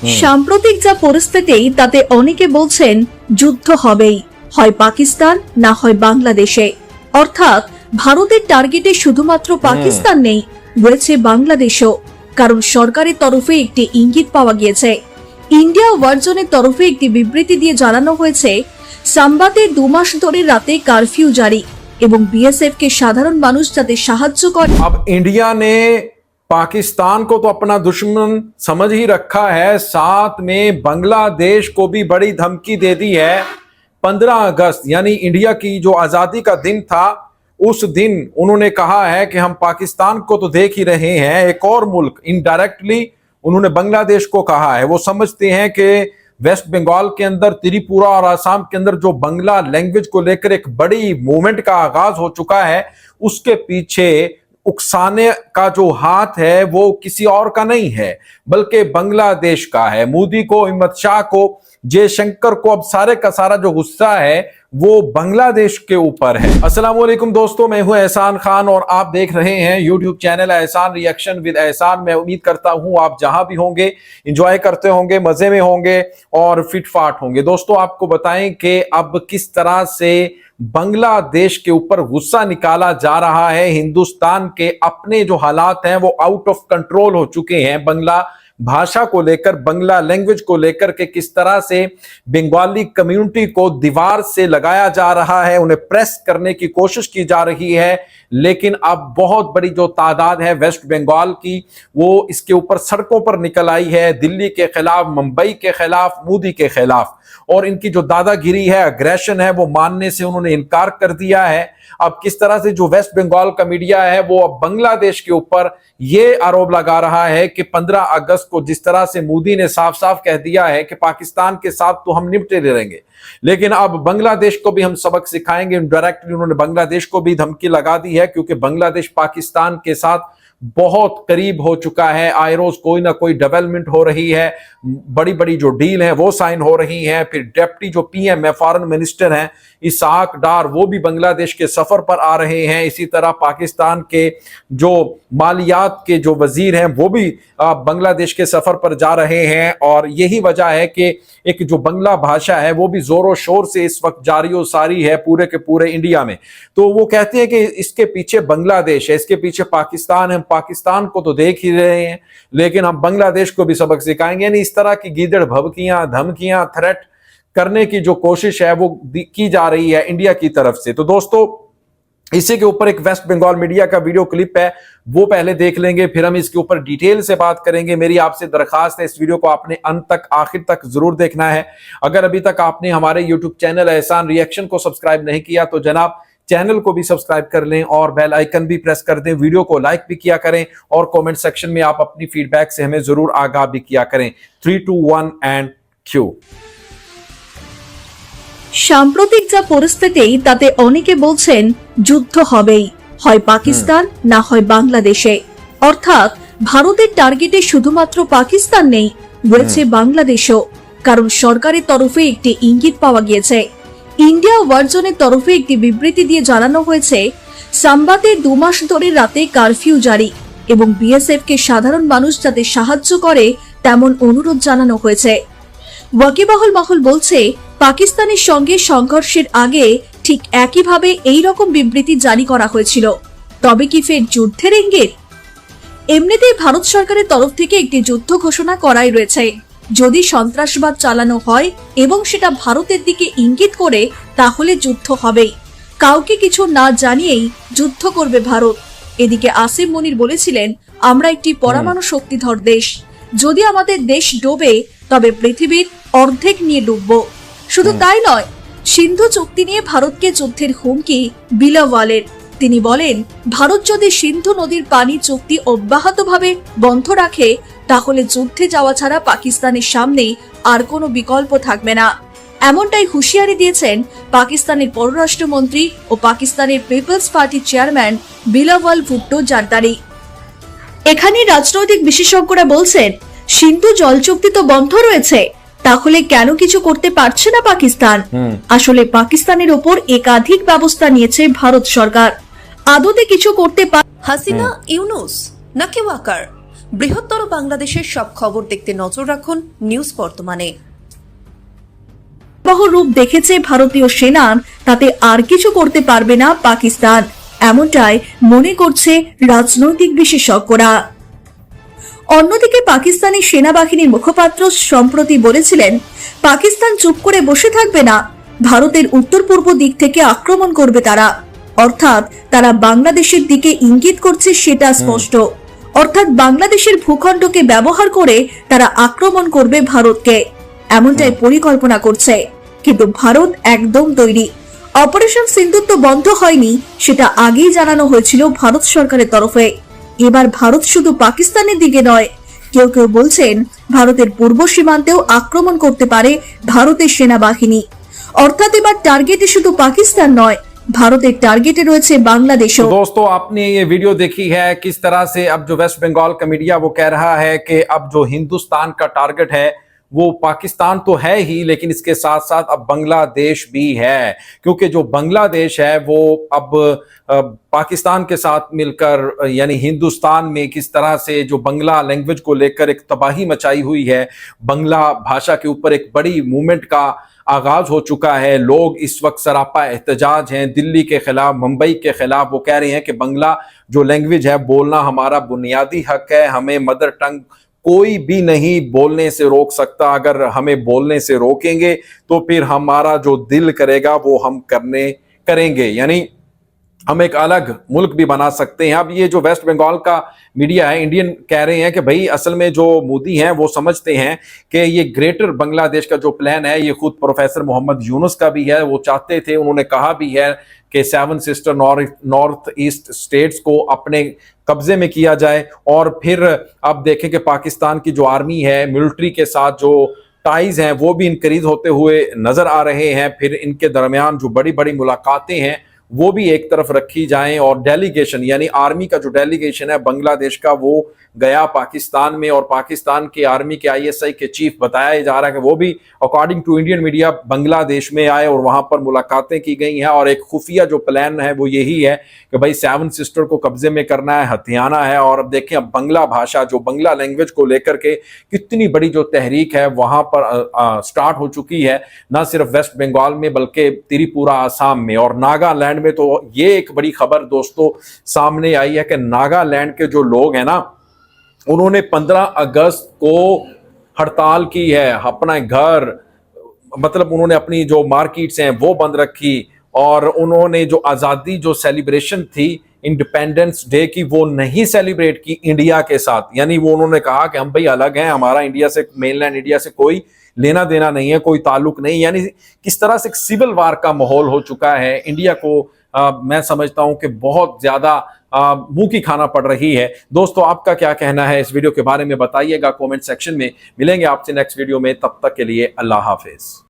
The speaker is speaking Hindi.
সাম্প্রতিক যা পরিস্থিতি তাতে অনেকে বলছেন যুদ্ধ হবেই, হয় পাকিস্তান না হয় বাংলাদেশে। অর্থাৎ ভারতের টার্গেটে শুধুমাত্র পাকিস্তান নেই, রয়েছে বাংলাদেশও। কারণ সরকারের তরফে একটি ইঙ্গিত পাওয়া গিয়েছে। ইন্ডিয়া ওয়ারজনের তরফে একটি বিবৃতি দিয়ে জানানো হয়েছে সাম্বাতে 2 মাস ধরে রাতে কারফিউ জারি এবং বিএসএফ के সাধারণ মানুষ যাতে সাহায্য করে। अब इंडिया ने पाकिस्तान को तो अपना दुश्मन समझ ही रखा है, साथ में बांग्लादेश को भी बड़ी धमकी दे दी है। 15 अगस्त यानी इंडिया की जो आजादी का दिन था, उस दिन उन्होंने कहा है कि हम पाकिस्तान को तो देख ही रहे हैं, एक और मुल्क इनडायरेक्टली उन्होंने बांग्लादेश को कहा है। वो समझते हैं कि वेस्ट बंगाल के अंदर, त्रिपुरा और आसाम के अंदर जो बंगला लैंग्वेज को लेकर एक बड़ी मूवमेंट का आगाज हो चुका है, उसके पीछे उकसाने का जो हाथ है वो किसी और का नहीं है बल्कि बांग्लादेश का है। मोदी को, अहमद शाह को, जयशंकर को अब सारे का सारा जो गुस्सा है वो बांग्लादेश के ऊपर है। अस्सलाम वालेकुम दोस्तों, मैं हूं एहसान खान और आप देख रहे हैं यूट्यूब चैनल एहसान रिएक्शन विद एहसान। मैं उम्मीद करता हूं आप जहां भी होंगे एंजॉय करते होंगे, मजे में होंगे और फिटफाट होंगे। दोस्तों आपको बताएं कि अब किस तरह से बांग्लादेश के ऊपर गुस्सा निकाला जा रहा है। हिंदुस्तान के अपने जो हालात हैं वो आउट ऑफ कंट्रोल हो चुके हैं। बंगला भाषा को लेकर, बंगला लैंग्वेज को लेकर के किस तरह से बंगाली कम्युनिटी को दीवार से लगाया जा रहा है, उन्हें प्रेस करने की कोशिश की जा रही है। लेकिन अब बहुत बड़ी जो तादाद है वेस्ट बंगाल की, वो इसके ऊपर सड़कों पर निकल आई है, दिल्ली के खिलाफ, मुंबई के खिलाफ, मोदी के खिलाफ। और इनकी जो दादागिरी है, अग्रेशन है, वो मानने से उन्होंने इनकार कर दिया है। अब किस तरह से जो वेस्ट बंगाल का मीडिया है वो अब बांग्लादेश के ऊपर ये आरोप लगा रहा है कि 15 अगस्त को जिस तरह से मोदी ने साफ साफ कह दिया है कि पाकिस्तान के साथ तो हम निपटे रहेंगे, लेकिन अब बांग्लादेश को भी हम सबक सिखाएंगे। डायरेक्टली उन्होंने बांग्लादेश को भी धमकी लगा दी है, क्योंकि बांग्लादेश पाकिस्तान के साथ बहुत करीब हो चुका है। आए रोज कोई ना कोई डेवलपमेंट हो रही है, बड़ी बड़ी जो डील है वो साइन हो रही है। फिर डेप्टी जो पीएम है, फॉरेन मिनिस्टर हैं इसहाक डार, वो भी बांग्लादेश के सफर पर आ रहे हैं। इसी तरह पाकिस्तान के जो मालियात के जो वजीर हैं वो भी बांग्लादेश के सफर पर जा रहे हैं। और यही वजह है कि एक जो बंगला भाषा है वो भी जोरों शोर से इस वक्त जारी और सारी है पूरे के पूरे इंडिया में। तो वो कहते हैं कि इसके पीछे बांग्लादेश है, इसके पीछे पाकिस्तान है। पाकिस्तान को तो देख ही रहे हैं, लेकिन हम बांग्लादेश को भी सबक सिखाएंगे। यानी इस तरह की गीदड़ भभकियां, धमकियां, थ्रेट करने की जो कोशिश है वो की जा रही है इंडिया की तरफ से। तो दोस्तों इसी के ऊपर एक वेस्ट बंगाल मीडिया का वीडियो क्लिप है, वो पहले देख लेंगे, फिर हम इसके ऊपर डिटेल से बात करेंगे। मेरी आपसे दरखास्त है, इस वीडियो को आपने अंत तक, आखिर तक जरूर देखना है। अगर अभी तक आपने हमारे यूट्यूब चैनल एहसान रिएक्शन को सब्सक्राइब नहीं किया तो जनाब चैनल को भी सब्सक्राइब कर लें और बेल आइकन भी प्रेस कर दें। वीडियो को लाइक भी किया करें और कमेंट सेक्शन में आप अपनी फीडबैक से हमें जरूर आगाह भी किया करें। 3, 2, 1 एंड क्यू। সাম্প্রতিক যা পরিস্থিতি তাতে অনেকে বলছেন যুদ্ধ হবেই, হয় পাকিস্তান না হয় বাংলাদেশে। অর্থাৎ ভারতের টার্গেটে শুধুমাত্র পাকিস্তান নেই, রয়েছে বাংলাদেশও। কারণ সরকারের তরফে একটি ইঙ্গিত পাওয়া গিয়েছে। ইন্ডিয়া ওয়ারজনের তরফে একটি বিবৃতি দিয়ে জানানো হয়েছে সাম্বাতে 2 মাস ধরে রাতে কারফিউ জারি এবং বিএসএফ কে সাধারণ মানুষ যাতে সাহায্য করে তেমন অনুরোধ জানানো হয়েছে। ওয়াকিবহাল মহল বলছে পাকিস্তানের সঙ্গে সংঘর্ষের আগে ঠিক একইভাবে এই রকম বিবৃতি জারি করা হয়েছিল। তবে কি ফের যুদ্ধের ইঙ্গিত? এমনিতেই ভারত সরকারের তরফ থেকে একটি যুদ্ধ ঘোষণা করাই রয়েছে। যদি সন্ত্রাসবাদ চালানো হয় এবং সেটা ভারতের দিকে ইঙ্গিত করে, তাহলে যুদ্ধ হবেই। কাউকে কিছু না জানিয়েই যুদ্ধ করবে ভারত। এদিকে আসিম মনির বলেছিলেন, আমরা একটি পরমাণু শক্তিধর দেশ, যদি আমাদের দেশ ডোবে তবে পৃথিবীর অর্ধেক নিয়ে ডুববো। শুধু তাই নয়, সিন্ধু চুক্তি নিয়ে ভারতকে যুদ্ধের হুমকি বিলাওয়ালের। তিনি বলেন, ভারত যদি সিন্ধু নদীর পানি চুক্তি অব্যাহতভাবে বন্ধ রাখে তাহলে যুদ্ধে যাওয়া ছাড়া পাকিস্তানের সামনে আর কোনো বিকল্প থাকবে না। এমনটাই হুঁশিয়ারি দিয়েছেন পাকিস্তানের পররাষ্ট্রমন্ত্রী ও পাকিস্তানের পিপলস পার্টির চেয়ারম্যান বিলাওয়াল ভুট্টো জারদারি। এখানে রাজনৈতিক বিশেষজ্ঞরা বলছেন, সিন্ধু জল চুক্তি তো বন্ধ রয়েছে, তাহলে কেন কিছু করতে পারছে না পাকিস্তান? আসলে পাকিস্তানের উপর একাধিক ব্যবস্থা নিয়েছে ভারত সরকার। আদতে কিছু করতে হাসিনা, ইউনুস নাকি ওয়াকার, বৃহত্তর বাংলাদেশের সব খবর দেখতে নজর রাখুন নিউজ বর্তমানে। রূপ দেখেছে ভারতীয় সেনা, তাতে আর কিছু করতে পারবে না পাকিস্তান, এমনটাই মনে করছে রাজনৈতিক বিশেষজ্ঞরা। অন্যদিকে পাকিস্তানি সেনাবাহিনীর মুখপাত্র সম্প্রতি বলেছিলেন, পাকিস্তান চুপ করে বসে থাকবে না, ভারতের উত্তর পূর্ব দিক থেকে আক্রমণ করবে তারা। অর্থাৎ তারা বাংলাদেশের দিকে ইঙ্গিত করছে, সেটা স্পষ্ট। অর্থাৎ বাংলাদেশের ভূখণ্ডকে ব্যবহার করে তারা আক্রমণ করবে ভারতকে, এমনটাই পরিকল্পনা করছে। কিন্তু ভারত একদম তৈরি। অপারেশন সিন্দুর তো বন্ধ হয়নি, সেটা আগেই জানানো হয়েছিল ভারত সরকারের তরফে। এবার ভারত শুধু পাকিস্তানের দিকে নয়, কেউ কেউ বলছেন ভারতের পূর্ব সীমান্তেও আক্রমণ করতে পারে ভারতের সেনাবাহিনী। অর্থাৎ এবার টার্গেটে শুধু পাকিস্তান নয়, भारतेर टारगेटे रयेछे बांग्लादेश। तो दोस्तों आपने ये वीडियो देखी है किस तरह से अब जो वेस्ट बंगाल का मीडिया वो कह रहा है कि अब जो हिंदुस्तान का टारगेट है वो पाकिस्तान तो है ही, लेकिन इसके साथ साथ अब बांग्लादेश भी है, क्योंकि जो बांग्लादेश है वो अब पाकिस्तान के साथ मिलकर यानी हिंदुस्तान में किस तरह से जो बंगला लैंग्वेज को लेकर एक तबाही मचाई हुई है, बंगला भाषा के ऊपर एक बड़ी मूवमेंट का आगाज हो चुका है। लोग इस वक्त सरापा एहतजाज हैं दिल्ली के खिलाफ, मुंबई के खिलाफ। वो कह रहे हैं कि बंगला जो लैंग्वेज है बोलना हमारा बुनियादी हक है, हमें मदर टंग कोई भी नहीं बोलने से रोक सकता। अगर हमें बोलने से रोकेंगे तो फिर हमारा जो दिल करेगा वो हम करेंगे, यानी हम एक अलग मुल्क भी बना सकते हैं। अब ये जो वेस्ट बंगाल का मीडिया है, इंडियन, कह रहे हैं कि भाई असल में जो मोदी हैं वो समझते हैं कि ये ग्रेटर बांग्लादेश का जो प्लान है ये खुद प्रोफेसर मोहम्मद यूनुस का भी है। वो चाहते थे, उन्होंने कहा भी है कि 7 सिस्टर नॉर्थ ईस्ट स्टेट्स को अपने कब्जे में किया जाए। और फिर अब देखें कि पाकिस्तान की जो आर्मी है, मिलिट्री के साथ जो टाइज हैं वो भी इंक्रीज होते हुए नजर आ रहे हैं। फिर इनके दरमियान जो बड़ी बड़ी मुलाकातें हैं वो भी एक तरफ रखी जाएं, और डेलीगेशन यानी आर्मी का जो डेलीगेशन है बांग्लादेश का वो गया पाकिस्तान में, और पाकिस्तान के आर्मी के आईएसआई के चीफ बताया जा रहा है कि वो भी according to Indian media Bangladesh में आए और वहां पर मुलाकातें की गई हैं। और एक खुफिया जो प्लान है वो यही है कि भाई 7 सिस्टर को कब्जे में करना है, हथियाना है। और अब देखें अब बांग्ला भाषा, जो बांग्ला लैंग्वेज को लेकर के कितनी बड़ी जो तहरीक है वहां पर स्टार्ट हो चुकी है, ना सिर्फ वेस्ट बंगाल में बल्कि त्रिपुरा, आसाम में और नागालैंड में। तो ये एक बड़ी खबर दोस्तों सामने आई है कि नागालैंड के जो लोग हैं ना, उन्होंने 15 अगस्त को हड़ताल की है। अपना घर, मतलब उन्होंने अपनी जो मार्केट्स हैं वो बंद रखी, और उन्होंने जो आज़ादी जो सेलिब्रेशन थी इंडिपेंडेंस डे की वो नहीं सेलिब्रेट की इंडिया के साथ। यानी वो उन्होंने कहा कि हम भाई अलग हैं, हमारा इंडिया से, मेनलैंड इंडिया से कोई लेना देना नहीं है, कोई ताल्लुक नहीं। यानी किस तरह से एक सिविल वार का माहौल हो चुका है इंडिया को। मैं समझता हूं कि बहुत ज्यादा मुंह की खाना पड़ रही है। दोस्तों आपका क्या कहना है इस वीडियो के बारे में बताइएगा कमेंट सेक्शन में। मिलेंगे आपसे नेक्स्ट वीडियो में, तब तक के लिए अल्लाह हाफिज।